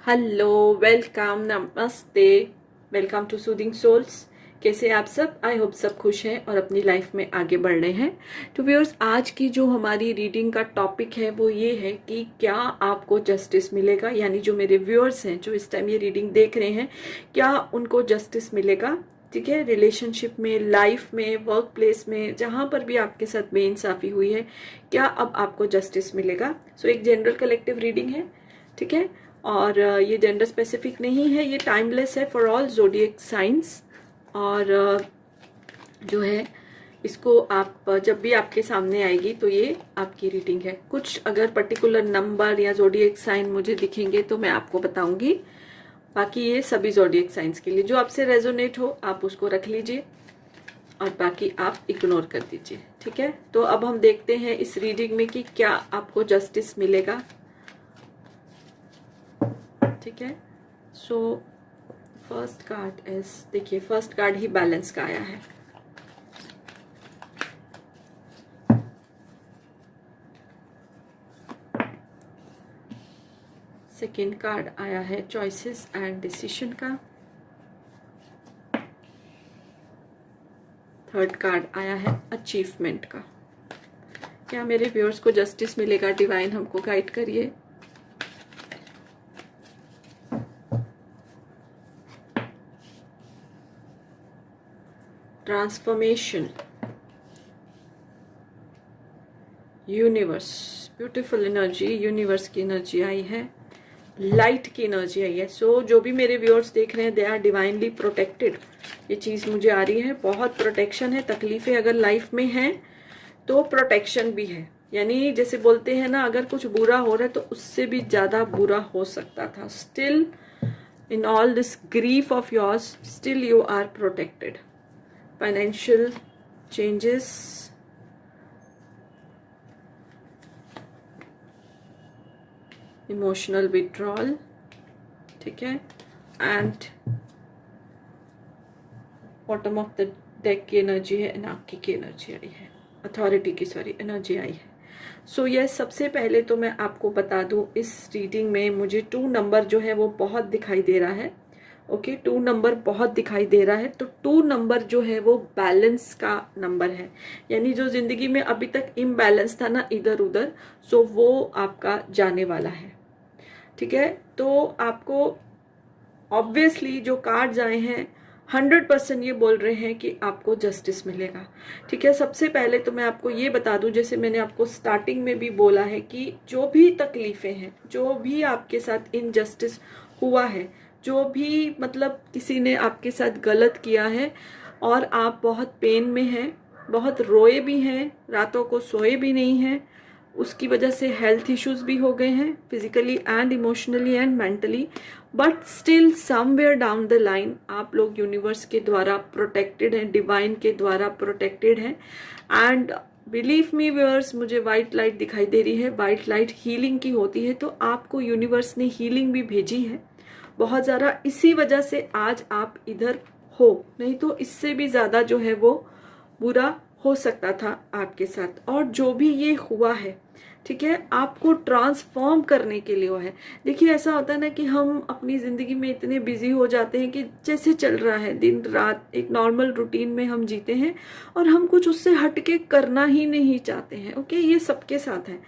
Hello, welcome, नमस्ते, welcome to soothing souls. कैसे आप सब? आई होप सब खुश हैं और अपनी लाइफ में आगे बढ़ रहे हैं। तो व्यूअर्स, आज की जो हमारी रीडिंग का टॉपिक है वो ये है कि क्या आपको जस्टिस मिलेगा, यानी जो मेरे व्यूअर्स हैं जो इस टाइम ये रीडिंग देख रहे हैं, क्या उनको जस्टिस मिलेगा? ठीक है, रिलेशनशिप में, लाइफ में, वर्क प्लेस में, जहां पर भी आपके साथ बेइंसाफी हुई है, क्या अब आपको जस्टिस मिलेगा? सो एक जनरल कलेक्टिव रीडिंग है, ठीक है। और ये जेंडर स्पेसिफिक नहीं है, ये टाइमलेस है फॉर ऑल ज़ोडिएक साइंस। और जो है इसको आप जब भी आपके सामने आएगी तो ये आपकी रीडिंग है। कुछ अगर पर्टिकुलर नंबर या ज़ोडिएक साइन मुझे दिखेंगे तो मैं आपको बताऊंगी। बाकी ये सभी ज़ोडिएक साइंस के लिए जो आपसे रेजोनेट हो आप उसको रख लीजिए और बाकी आप इग्नोर कर दीजिए, ठीक है। तो अब हम देखते हैं इस रीडिंग में कि क्या आपको जस्टिस मिलेगा, ठीक है। सो फर्स्ट कार्ड इज, देखिए फर्स्ट कार्ड ही बैलेंस का आया है। सेकेंड कार्ड आया है चॉइसेस एंड डिसीजन का। थर्ड कार्ड आया है अचीवमेंट का। क्या मेरे व्यूअर्स को जस्टिस मिलेगा? डिवाइन हमको गाइड करिए। Transformation, universe, beautiful energy, universe की एनर्जी आई है, लाइट की एनर्जी आई है। सो जो भी मेरे व्यूअर्स देख रहे हैं दे आर डिवाइनली प्रोटेक्टेड। ये चीज़ मुझे आ रही है, बहुत प्रोटेक्शन है। तकलीफें अगर लाइफ में हैं तो प्रोटेक्शन भी है, यानी जैसे बोलते हैं ना, अगर कुछ बुरा हो रहा है तो उससे भी ज़्यादा बुरा हो सकता था। Still in all this grief of yours, still you are protected. Financial changes, emotional withdrawal, ठीक है। And bottom of the deck की एनर्जी है, एनार्की की एनर्जी आई है, अथॉरिटी की एनर्जी आई है। सो यह सबसे पहले तो मैं आपको बता दूं, इस रीडिंग में मुझे 2 नंबर जो है वो बहुत दिखाई दे रहा है। ओके, 2 नंबर बहुत दिखाई दे रहा है। तो 2 नंबर जो है वो बैलेंस का नंबर है, यानी जो जिंदगी में अभी तक इम्बैलेंस था ना इधर उधर, सो वो आपका जाने वाला है, ठीक है। तो आपको ऑब्वियसली जो कार्ड्स आए हैं 100% ये बोल रहे हैं कि आपको जस्टिस मिलेगा, ठीक है। सबसे पहले तो मैं आपको ये बता दूं, जैसे मैंने आपको स्टार्टिंग में भी बोला है कि जो भी तकलीफें हैं, जो भी आपके साथ इनजस्टिस हुआ है, जो भी मतलब किसी ने आपके साथ गलत किया है और आप बहुत पेन में हैं, बहुत रोए भी हैं, रातों को सोए भी नहीं हैं, उसकी वजह से हेल्थ इश्यूज भी हो गए हैं, physically and emotionally and mentally, but still somewhere down the line आप लोग यूनिवर्स के द्वारा प्रोटेक्टेड हैं, डिवाइन के द्वारा प्रोटेक्टेड हैं। एंड बिलीव मी व्यूअर्स, मुझे वाइट लाइट दिखाई दे रही है। वाइट लाइट हीलिंग की होती है, तो आपको यूनिवर्स ने हीलिंग भी भेजी है बहुत ज़्यादा। इसी वजह से आज आप इधर हो, नहीं तो इससे भी ज़्यादा जो है वो बुरा हो सकता था आपके साथ। और जो भी ये हुआ है, ठीक है, आपको ट्रांसफॉर्म करने के लिए हुआ है। देखिए ऐसा होता है ना कि हम अपनी जिंदगी में इतने बिजी हो जाते हैं कि जैसे चल रहा है दिन रात, एक नॉर्मल रूटीन में हम जीते हैं और हम कुछ उससे हटके करना ही नहीं चाहते हैं। ओके, ये सबके साथ है।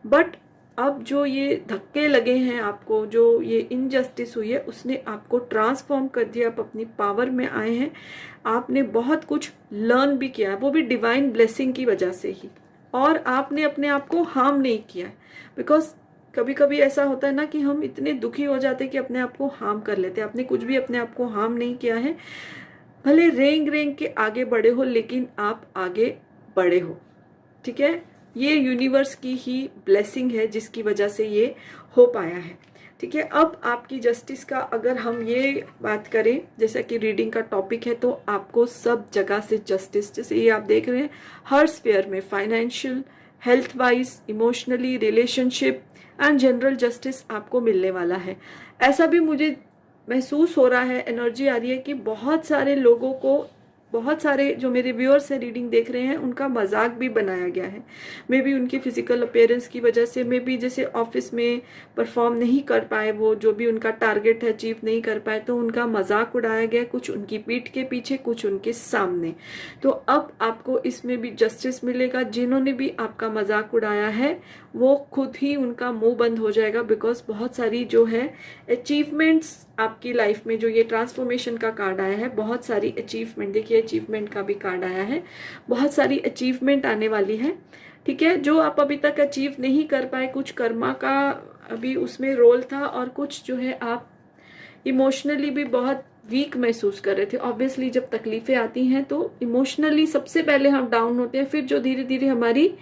बट अब जो ये धक्के लगे हैं आपको, जो ये इनजस्टिस हुई है, उसने आपको ट्रांसफॉर्म कर दिया। आप अपनी पावर में आए हैं, आपने बहुत कुछ लर्न भी किया है, वो भी डिवाइन ब्लेसिंग की वजह से ही। और आपने अपने आप को हार्म नहीं किया है, बिकॉज कभी कभी ऐसा होता है ना कि हम इतने दुखी हो जाते हैं कि अपने आप को हार्म कर लेते हैं। आपने कुछ भी अपने आप को हार्म नहीं किया है, भले रेंग रेंग के आगे बढ़े हो, लेकिन आप आगे बढ़े हो, ठीक है। ये यूनिवर्स की ही ब्लेसिंग है जिसकी वजह से ये हो पाया है, ठीक है। अब आपकी जस्टिस का अगर हम ये बात करें, जैसा कि रीडिंग का टॉपिक है, तो आपको सब जगह से जस्टिस, जैसे ये आप देख रहे हैं, हर स्फीयर में, financial, health wise, emotionally, relationship and general justice आपको मिलने वाला है। ऐसा भी मुझे महसूस हो रहा है, एनर्जी आ रही है कि बहुत सारे लोगों को बहुत सारे जो मेरे व्यूअर्स हैं रीडिंग देख रहे हैं उनका मजाक भी बनाया गया है। मे बी उनकी फिजिकल अपीयरेंस की वजह से, मे बी जैसे ऑफिस में परफॉर्म नहीं कर पाए, वो जो भी उनका टारगेट है अचीव नहीं कर पाए, तो उनका मजाक उड़ाया गया, कुछ उनकी पीठ के पीछे, कुछ उनके सामने। तो अब आपको इसमें भी जस्टिस मिलेगा। जिन्होंने भी आपका मजाक उड़ाया है वो खुद ही उनका मुंह बंद हो जाएगा, बिकॉज बहुत सारी जो है अचीवमेंट्स आपकी लाइफ में, जो ये ट्रांसफॉर्मेशन का कार्ड आया है, बहुत सारी अचीवमेंट, देखिए अचीवमेंट का भी कार्ड आया है, बहुत सारी अचीवमेंट आने वाली है। ठीक है, जो आप अभी तक अचीव नहीं कर पाए, कुछ कर्मा का अभी उसमें रोल था, और कुछ जो है आप इमोशनली भी बहुत वीक महसूस कर रहे थे। ऑब्वियसली जब तकलीफें आती हैं तो इमोशनली सबसे पहले हम डाउन होते हैं, फिर जो धीरे धीरे हमारी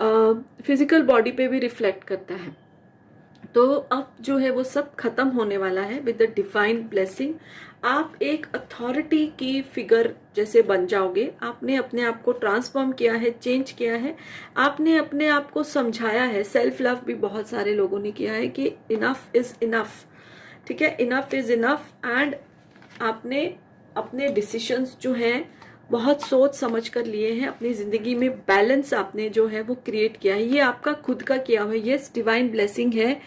फिजिकल बॉडी पे भी रिफ्लेक्ट करता है। तो अब जो है वो सब खत्म होने वाला है विद द डिवाइन ब्लेसिंग। आप एक अथॉरिटी की फिगर जैसे बन जाओगे। आपने अपने आप को ट्रांसफॉर्म किया है, चेंज किया है, आपने अपने आप को समझाया है। सेल्फ लव भी बहुत सारे लोगों ने किया है कि इनफ इज इनफ। ठीक है, इनफ इज इनफ। एंड आपने अपने डिसीशंस जो हैं बहुत सोच समझ कर लिए हैं। अपनी जिंदगी में बैलेंस आपने जो है वो क्रिएट किया है, ये आपका खुद का किया हुआ है। ये डिवाइन ब्लेसिंग है,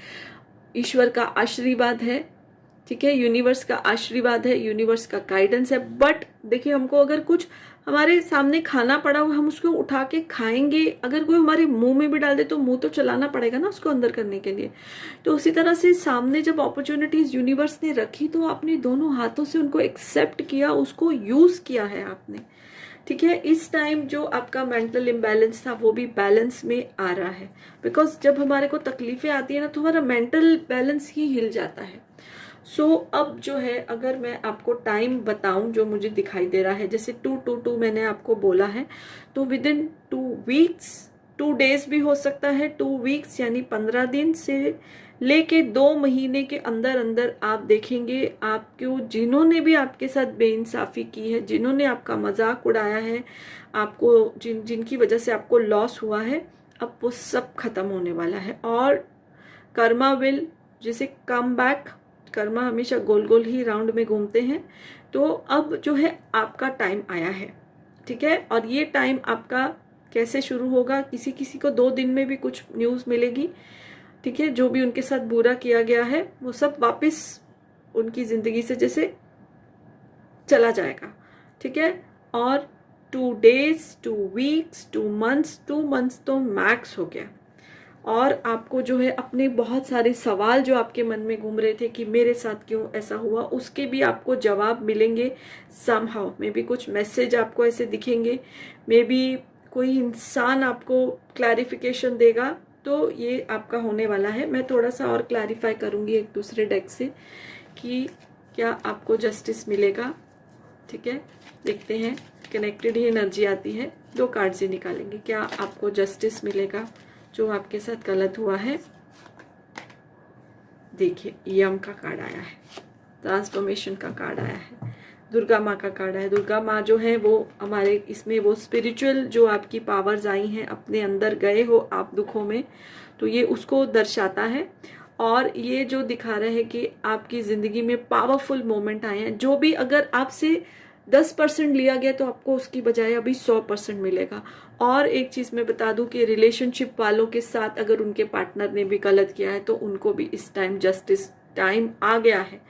ईश्वर का आशीर्वाद है। ठीक है, यूनिवर्स का आशीर्वाद है, यूनिवर्स का गाइडेंस है। बट देखिए, हमको अगर कुछ हमारे सामने खाना पड़ा हुआ, हम उसको उठा के खाएंगे, अगर कोई हमारे मुंह में भी डाल दे तो मुंह तो चलाना पड़ेगा ना उसको अंदर करने के लिए। तो उसी तरह से सामने जब अपॉर्चुनिटीज यूनिवर्स ने रखी तो आपने दोनों हाथों से उनको एक्सेप्ट किया, उसको यूज किया है आपने। ठीक है, इस टाइम जो आपका मेंटल इम्बैलेंस था वो भी बैलेंस में आ रहा है। बिकॉज जब हमारे को तकलीफें आती है ना तो हमारा मेंटल बैलेंस ही हिल जाता है। अब जो है, अगर मैं आपको टाइम बताऊं जो मुझे दिखाई दे रहा है, जैसे 222 मैंने आपको बोला है, तो विद इन 2 वीक्स, 2 डेज भी हो सकता है, 2 वीक्स यानी 15 दिन से लेके 2 महीने के अंदर अंदर आप देखेंगे आपको, जिन्होंने भी आपके साथ बेइंसाफी की है, जिन्होंने आपका मजाक उड़ाया है, आपको जिनकी वजह से आपको लॉस हुआ है, अब वो सब खत्म होने वाला है। और कर्मा विल, जैसे कम बैक, कर्मा हमेशा गोल गोल ही राउंड में घूमते हैं। तो अब जो है आपका टाइम आया है। ठीक है, और ये टाइम आपका कैसे शुरू होगा, किसी किसी को 2 दिन में भी कुछ न्यूज़ मिलेगी। ठीक है, जो भी उनके साथ बुरा किया गया है वो सब वापस उनकी जिंदगी से जैसे चला जाएगा। ठीक है, और 2 डेज, 2 वीक्स, 2 मंथ्स, 2 मंथ्स तो मैक्स हो गया। और आपको जो है अपने बहुत सारे सवाल जो आपके मन में घूम रहे थे कि मेरे साथ क्यों ऐसा हुआ, उसके भी आपको जवाब मिलेंगे समहाउ। मे बी कुछ मैसेज आपको ऐसे दिखेंगे, मे बी कोई इंसान आपको क्लैरिफिकेशन देगा। तो ये आपका होने वाला है। मैं थोड़ा सा और क्लैरिफाई करूंगी एक दूसरे डेक से कि क्या आपको जस्टिस मिलेगा। ठीक है, देखते हैं, कनेक्टेड ही एनर्जी आती है। 2 कार्ड से निकालेंगे, क्या आपको जस्टिस मिलेगा जो आपके साथ गलत हुआ है। देखिए, यम का कार्ड आया है, ट्रांसफॉर्मेशन का कार्ड आया है, दुर्गा माँ का कार्ड है। दुर्गा माँ जो है वो हमारे इसमें वो स्पिरिचुअल जो आपकी पावर्स आई हैं, अपने अंदर गए हो आप दुखों में, तो ये उसको दर्शाता है। और ये जो दिखा रहा है कि आपकी ज़िंदगी में पावरफुल मोमेंट आए हैं। जो भी अगर आपसे 10% लिया गया तो आपको उसकी बजाय अभी 100% मिलेगा। और एक चीज़ मैं बता दूं कि रिलेशनशिप वालों के साथ अगर उनके पार्टनर ने भी गलत किया है तो उनको भी इस टाइम जस्टिस, टाइम आ गया है,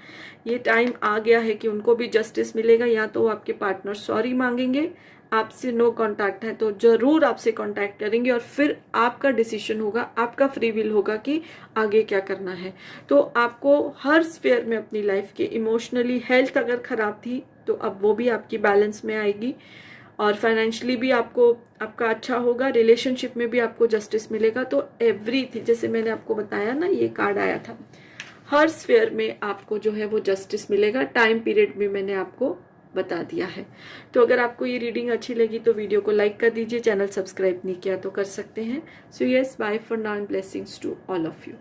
ये टाइम आ गया है कि उनको भी जस्टिस मिलेगा। या तो आपके पार्टनर सॉरी मांगेंगे, आपसे नो कांटेक्ट है तो जरूर आपसे कांटेक्ट करेंगे, और फिर आपका डिसीजन होगा, आपका फ्री विल होगा कि आगे क्या करना है। तो आपको हर स्फेयर में अपनी लाइफ के, इमोशनली हेल्थ अगर खराब थी तो अब वो भी आपकी बैलेंस में आएगी, और फाइनेंशियली भी आपको आपका अच्छा होगा, रिलेशनशिप में भी आपको जस्टिस मिलेगा। तो एवरीथिंग, जैसे मैंने आपको बताया ना, ये कार्ड आया था, हर स्फेयर में आपको जो है वो जस्टिस मिलेगा। टाइम पीरियड भी मैंने आपको बता दिया है। तो अगर आपको ये रीडिंग अच्छी लगी तो वीडियो को लाइक कर दीजिए, चैनल सब्सक्राइब नहीं किया तो कर सकते हैं। So yes, bye for now, blessings to all of you.